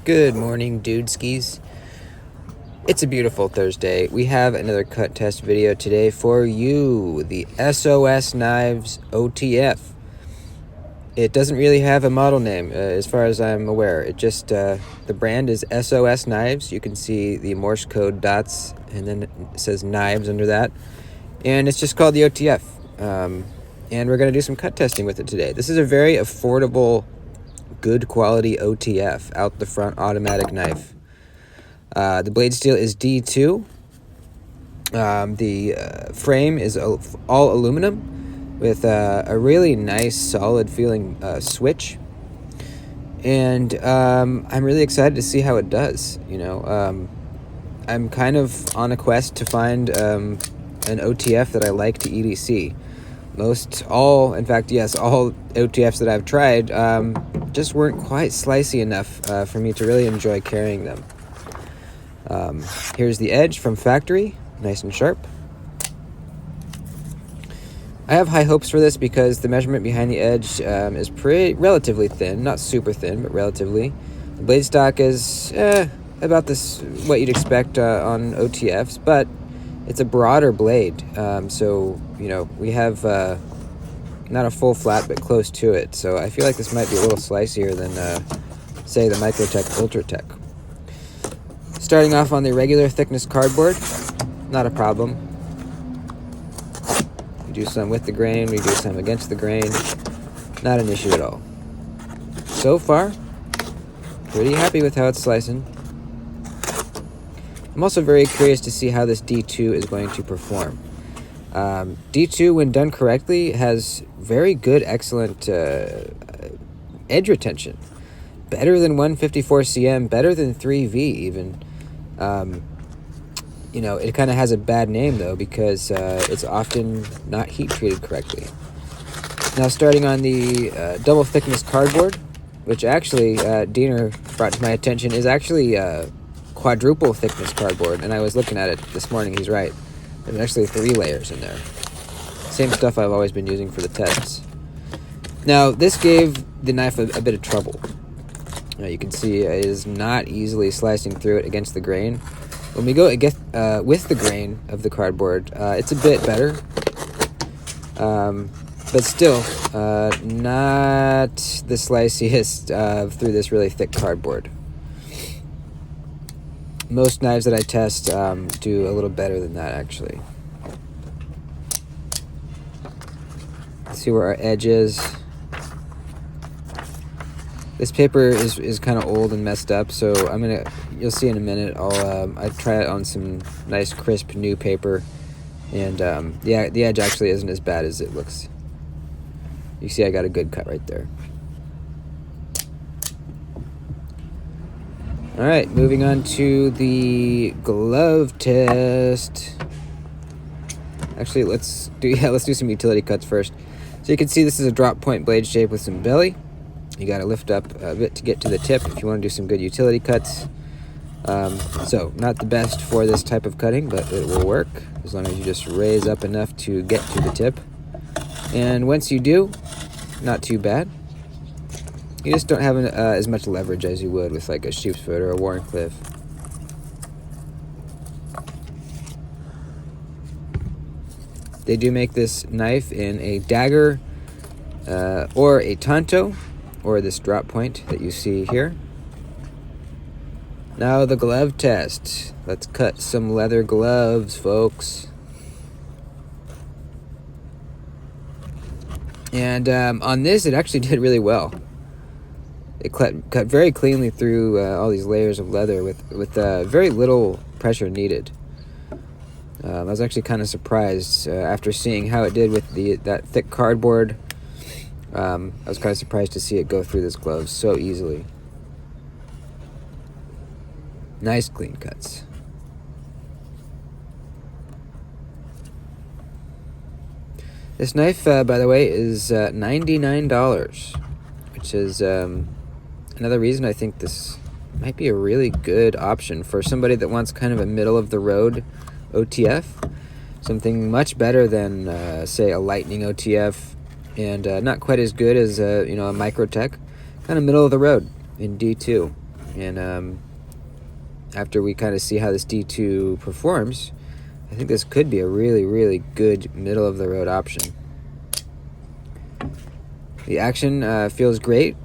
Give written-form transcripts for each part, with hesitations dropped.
Good morning, dude skis. It's a beautiful Thursday. We have another cut test video today for you, the SOS Knives OTF. It doesn't really have a model name as far as I'm aware. It just, the brand is SOS Knives. You can see the Morse code dots and then it says knives under that. And it's just called the OTF. And we're going to do some cut testing with it today. This is a very affordable, good quality OTF, out the front automatic knife. The blade steel is D2. The frame is all aluminum with a really nice solid feeling switch. And I'm really excited to see how it does. I'm kind of on a quest to find an OTF that I like to EDC. All OTFs that I've tried just weren't quite slicey enough for me to really enjoy carrying them. Here's the edge from factory, nice and sharp. I have high hopes for this because the measurement behind the edge is relatively thin, not super thin, but relatively. The blade stock is about what you'd expect on OTFs, but it's a broader blade, so we have not a full flat, but close to it. So I feel like this might be a little slicier than, say, the Microtech Ultratech. Starting off on the regular thickness cardboard, not a problem. We do some with the grain, we do some against the grain, not an issue at all. So far, pretty happy with how it's slicing. I'm also very curious to see how this D2 is going to perform. D2, when done correctly, has very good, excellent edge retention. Better than 154 cm, better than 3V even. It kind of has a bad name though because it's often not heat treated correctly. Now starting on the double thickness cardboard, which actually Deanir brought to my attention, is actually quadruple thickness cardboard, and I was looking at it this morning. He's right. There's actually 3 layers in there. Same stuff I've always been using for the tests. Now, this gave the knife a bit of trouble. You can see it is not easily slicing through it against the grain. When we go with the grain of the cardboard, it's a bit better. But still, not the sliciest through this really thick cardboard. Most knives that I test do a little better than that, actually. Let's see where our edge is. This paper is kind of old and messed up, so you'll see in a minute. I try it on some nice crisp new paper, and the edge actually isn't as bad as it looks. You see I got a good cut right there. All right, moving on to the glove test. Actually, let's do some utility cuts first. So you can see this is a drop point blade shape with some belly. You got to lift up a bit to get to the tip if you want to do some good utility cuts. So not the best for this type of cutting, but it will work as long as you just raise up enough to get to the tip. And once you do, not too bad. You just don't have as much leverage as you would with like a sheep's foot or a Warncliffe. They do make this knife in a dagger or a tanto, or this drop point that you see here. Now the glove test. Let's cut some leather gloves, folks. And on this, it actually did really well. It cut very cleanly through all these layers of leather with very little pressure needed. I was actually kind of surprised after seeing how it did with that thick cardboard. I was kind of surprised to see it go through this glove so easily. Nice clean cuts. This knife, by the way, is $99, which is another reason I think this might be a really good option for somebody that wants kind of a middle-of-the-road OTF. Something much better than, say, a Lightning OTF, and not quite as good as, a Microtech. Kind of middle of the road in D2. And after we kind of see how this D2 performs, I think this could be a really, really good middle-of-the-road option. The action feels great.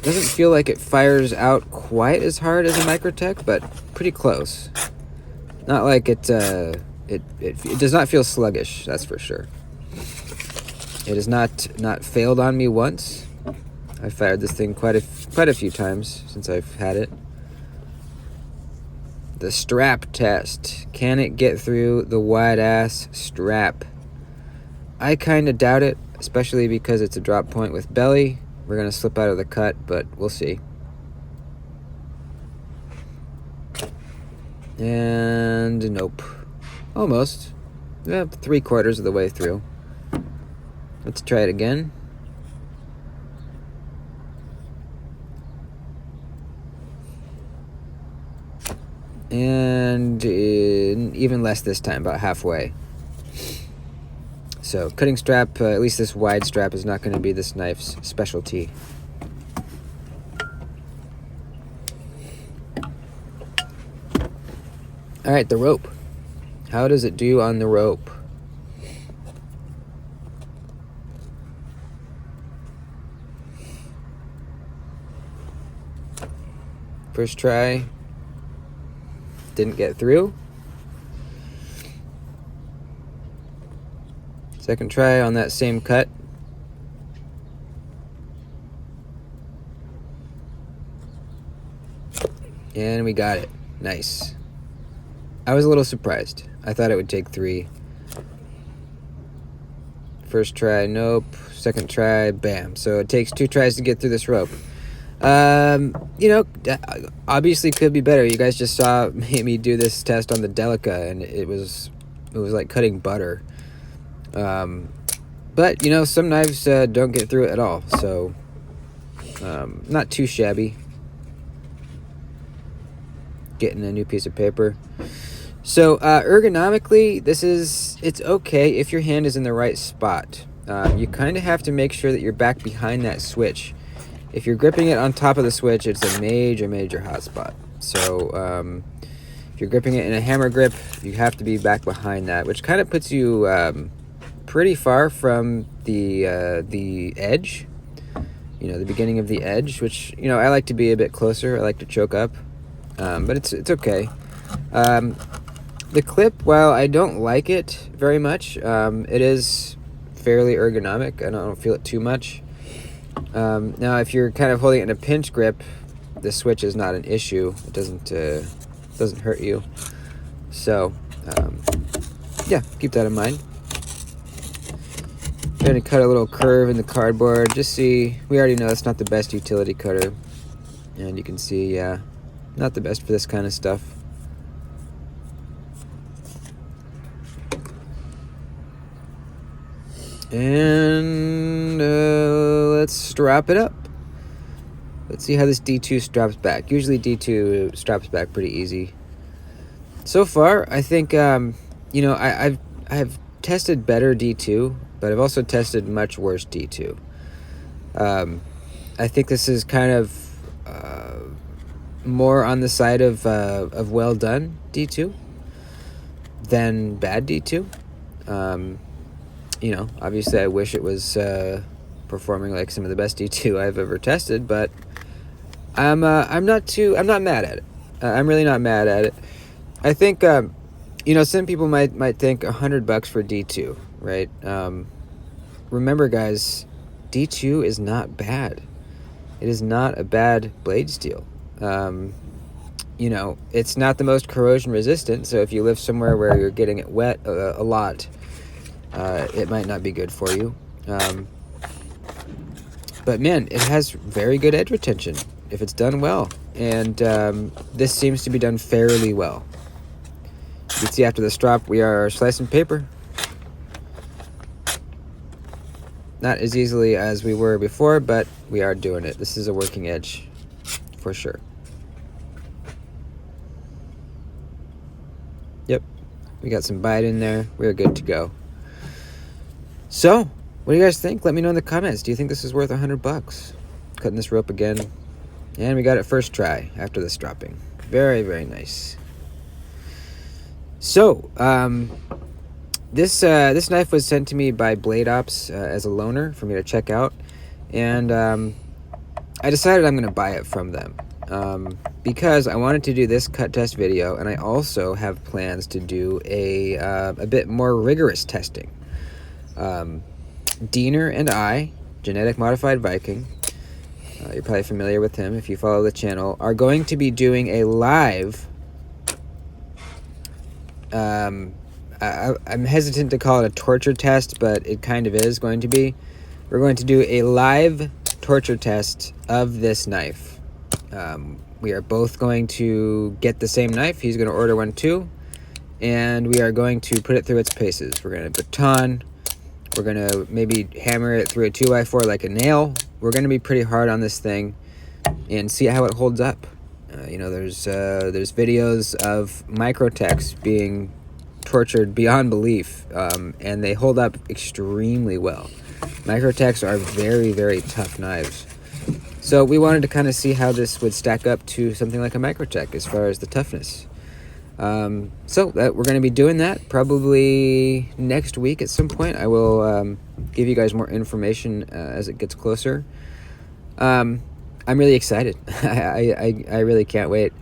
Doesn't feel like it fires out quite as hard as a Microtech, but pretty close. Not like it does not feel sluggish, that's for sure. It has not failed on me once. I fired this thing quite a few times since I've had it. The strap test. Can it get through the wide ass strap? I kind of doubt it, especially because it's a drop point with belly. We're going to slip out of the cut, but we'll see. And nope. Almost. Yeah, 3/4 of the way through. Let's try it again. And even less this time, about halfway. So, cutting strap, at least this wide strap, is not going to be this knife's specialty. Alright, the rope. How does it do on the rope? First try. Didn't get through. Second try on that same cut. And we got it. Nice. I was a little surprised. I thought it would take 3. First try, nope. Second try, bam. So it takes 2 tries to get through this rope. You know, obviously could be better. You guys just saw me do this test on the Delica, and it was like cutting butter. But you know, some knives don't get through it at all, so not too shabby. Getting a new piece of paper. So ergonomically, it's okay if your hand is in the right spot. You kind of have to make sure that you're back behind that switch. If you're gripping it on top of the switch, it's a major hot spot. So if you're gripping it in a hammer grip, you have to be back behind that, which kind of puts you pretty far from the edge, you know, the beginning of the edge, which, you know, I like to be a bit closer. I like to choke up, but it's okay. The clip, while I don't like it very much, it is fairly ergonomic. I don't feel it too much. Now, if you're kind of holding it in a pinch grip, the switch is not an issue. It doesn't hurt you. So, yeah, keep that in mind. Going to cut a little curve in the cardboard. Just see, we already know it's not the best utility cutter. And you can see, yeah, not the best for this kind of stuff. And let's strap it up. Let's see how this D2 straps back. Usually D2 straps back pretty easy. So far, I think, you know, I've tested better D2, but I've also tested much worse D2. I think this is kind of more on the side of well done D2 than bad D2. You know, obviously I wish it was performing like some of the best D2 I've ever tested, but I'm not mad at it. I'm really not mad at it. I think, you know, some people might think $100 for D2, right? Remember, guys, D2 is not bad. It is not a bad blade steel. You know, it's not the most corrosion resistant, so if you live somewhere where you're getting it wet a lot, it might not be good for you. But man, it has very good edge retention if it's done well. And this seems to be done fairly well. You can see after the strop, we are slicing paper. Not as easily as we were before, but we are doing it. This is a working edge for sure. Yep, we got some bite in there. We're good to go. So, what do you guys think? Let me know in the comments. Do you think this is worth $100? Cutting this rope again. And we got it first try after this dropping. Very, very nice. So, this knife was sent to me by Blade Ops as a loaner for me to check out. And I decided I'm going to buy it from them. Because I wanted to do this cut test video, and I also have plans to do a bit more rigorous testing. Deanir and I, Genetic Modified Viking, you're probably familiar with him if you follow the channel, are going to be doing a live, I'm hesitant to call it a torture test, but it kind of is going to be. We're going to do a live torture test of this knife. We are both going to get the same knife. He's going to order one too, and we are going to put it through its paces. We're going to baton. We're going to maybe hammer it through a 2x4 like a nail. We're going to be pretty hard on this thing and see how it holds up. You know, there's videos of microtechs being tortured beyond belief, and they hold up extremely well. Microtechs are very, very tough knives. So we wanted to kind of see how this would stack up to something like a microtech as far as the toughness. So we're going to be doing that probably next week at some point. I will give you guys more information as it gets closer. I'm really excited. I really can't wait.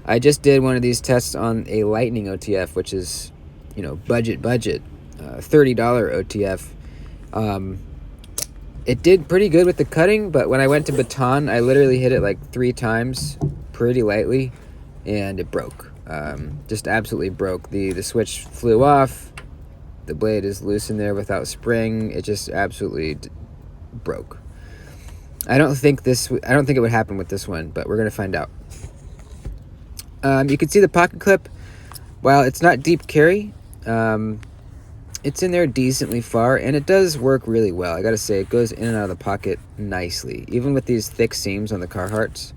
I just did one of these tests on a Lightning OTF, which is, you know, budget, $30 OTF. It did pretty good with the cutting, but when I went to baton, I literally hit it like 3 times pretty lightly, and it broke. Just absolutely broke. The switch flew off. The blade is loose in there without spring. It just absolutely broke. I don't think it would happen with this one, but we're gonna find out. You can see the pocket clip. While it's not deep carry, it's in there decently far, and it does work really well. I gotta say, it goes in and out of the pocket nicely, even with these thick seams on the Carhartts.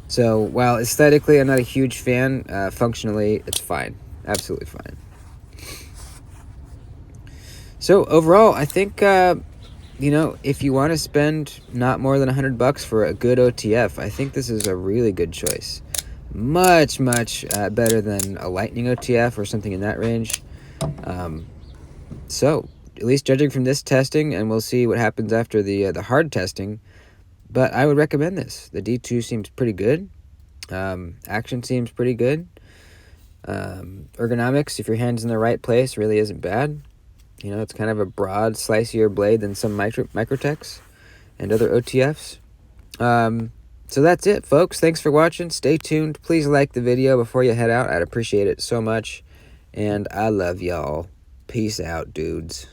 So while aesthetically I'm not a huge fan, functionally it's fine. Absolutely fine. So overall, I think, you know, if you want to spend not more than $100 for a good OTF, I think this is a really good choice. Much, much better than a Lightning OTF or something in that range. So, at least judging from this testing, and we'll see what happens after the hard testing, but I would recommend this. The D2 seems pretty good. Action seems pretty good. Ergonomics, if your hand's in the right place, really isn't bad. You know, it's kind of a broad, slicier blade than some microtechs and other OTFs. So that's it, folks. Thanks for watching. Stay tuned. Please like the video before you head out. I'd appreciate it so much. And I love y'all. Peace out, dudes.